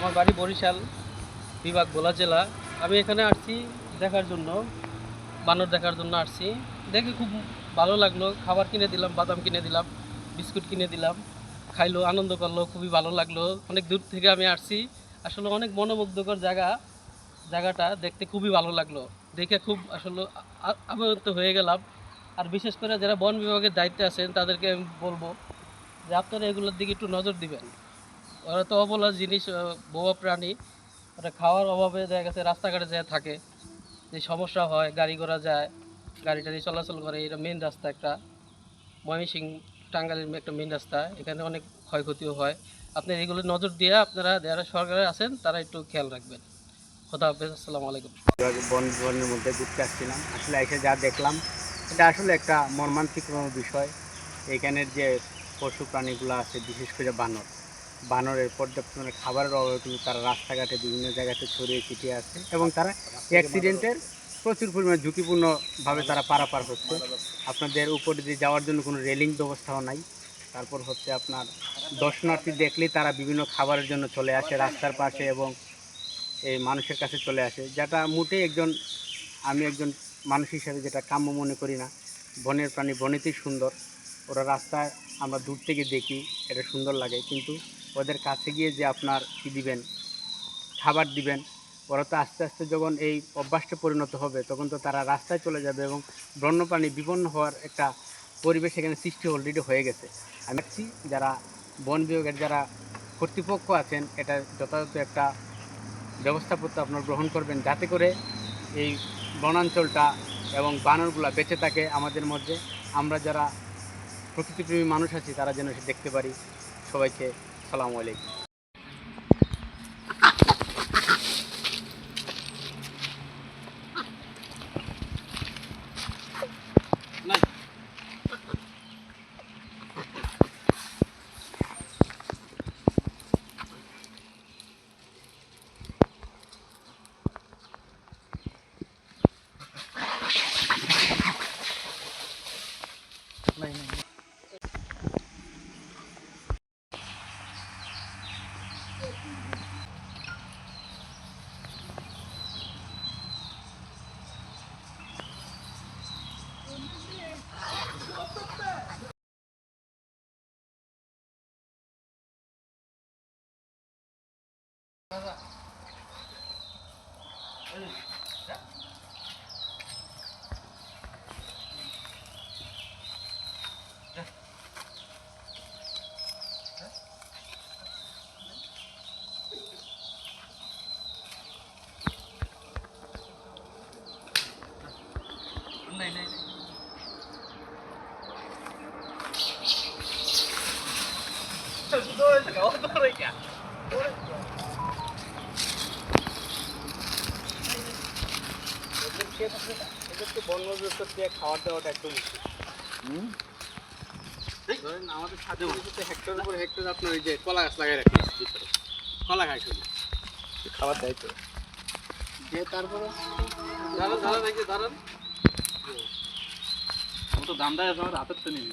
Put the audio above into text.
আমার বাড়ি বরিশাল বিভাগ ভোলা জেলা। আমি এখানে আসছি দেখার জন্য, বানর দেখার জন্য আসছি। দেখে খুব ভালো লাগলো। খাবার কিনে দিলাম, বাদাম কিনে দিলাম, বিস্কুট কিনে দিলাম, খাইলো, আনন্দ করলো, খুবই ভালো লাগলো। অনেক দূর থেকে আমি আসছি, আসলে অনেক মনোমুগ্ধকর জায়গাটা দেখতে খুবই ভালো লাগলো। দেখে খুব আসলে আপ্যায়িত হয়ে গেলাম। আর বিশেষ করে যারা বন বিভাগের দায়িত্বে আছেন তাদেরকে আমি বলবো যে আপনারা এগুলোর দিকে একটু নজর দিবেন। ওরা তো অবলা জিনিস, বোবা প্রাণী। ওরা খাওয়ার অভাবে দেখা গেছে রাস্তাঘাটে যায় থাকে, যে সমস্যা হয়, গাড়ি ঘোড়া যায়, গাড়ি টাড়ি চলাচল করে। এটা মেন রাস্তা একটা, ময়মনসিংহ টাঙ্গাইলের একটা মেন রাস্তা। এখানে অনেক ক্ষয়ক্ষতিও হয়। আপনার এগুলো নজর দিয়ে আপনারা যারা সরকারে আছেন তারা একটু খেয়াল রাখবেন। খোদা হাফেজ, আসসালামু আলাইকুম। বন বিভাগের মধ্যে ঘুরতে আসছিলাম, আসলে এসে যা দেখলাম এটা আসলে একটা মর্মান্তিক বিষয়। এখানের যে পশু প্রাণীগুলো আছে, বিশেষ করে বানরের পর্যাপ্ত খাবারের অভাবে কিন্তু তারা রাস্তাঘাটে বিভিন্ন জায়গাতে ছড়িয়ে ছিটিয়ে আছে এবং তারা অ্যাক্সিডেন্টের প্রচুর পরিমাণে ঝুঁকিপূর্ণভাবে তারা পারাপার হচ্ছে। আপনাদের উপরে দিয়ে যাওয়ার জন্য কোনো রেলিং ব্যবস্থাও নাই। তারপর হচ্ছে আপনার দর্শনার্থী দেখলেই তারা বিভিন্ন খাবারের জন্য চলে আসে রাস্তার পাশে এবং এই মানুষের কাছে চলে আসে, যেটা মোটেই আমি একজন মানুষ হিসেবে যেটা কাম্য মনে করি না। বনের প্রাণী বনেতেই সুন্দর। ওরা রাস্তায় আমরা দূর থেকে দেখি, এটা সুন্দর লাগে, কিন্তু ওদের কাছে গিয়ে যে আপনার কী দিবেন, খাবার দিবেন, ওরা তো আস্তে আস্তে যখন এই অভ্যাসটা পরিণত হবে তখন তো তারা রাস্তায় চলে যাবে এবং বন্যপ্রাণী বিপন্ন হওয়ার একটা পরিবেশ এখানে সৃষ্টি অলরেডি হয়ে গেছে। আমি দেখছি যারা বন বিভাগের যারা কর্তৃপক্ষ আছেন, এটা যথাযথ একটা ব্যবস্থাপত্র আপনার গ্রহণ করবেন, যাতে করে এই বনাঞ্চলটা এবং বানরগুলা বেঁচে থাকে আমাদের মধ্যে। আমরা যারা প্রকৃতিপ্রেমী মানুষ আছি তারা যেন সে দেখতে পারি। সবাইকে আসসালামু আলাইকুম। नहीं नहीं এদেরকে বনবিভাগ দিয়ে খাওয়ার দেওয়াটা একটু মুশকিল। ধরেন আমাদের ছাদে হেক্টর উপর হেক্টর আপনার ওই যে কলা গাছ লাগাই রাখি ভিতরে, কলা খাই শুধু, খাবার দেয় তো যে তারপরে দাঁড়ান দাঁড়ান দাঁড়ান, আমি তো দাম দেয় আমার হাতের তো নেই।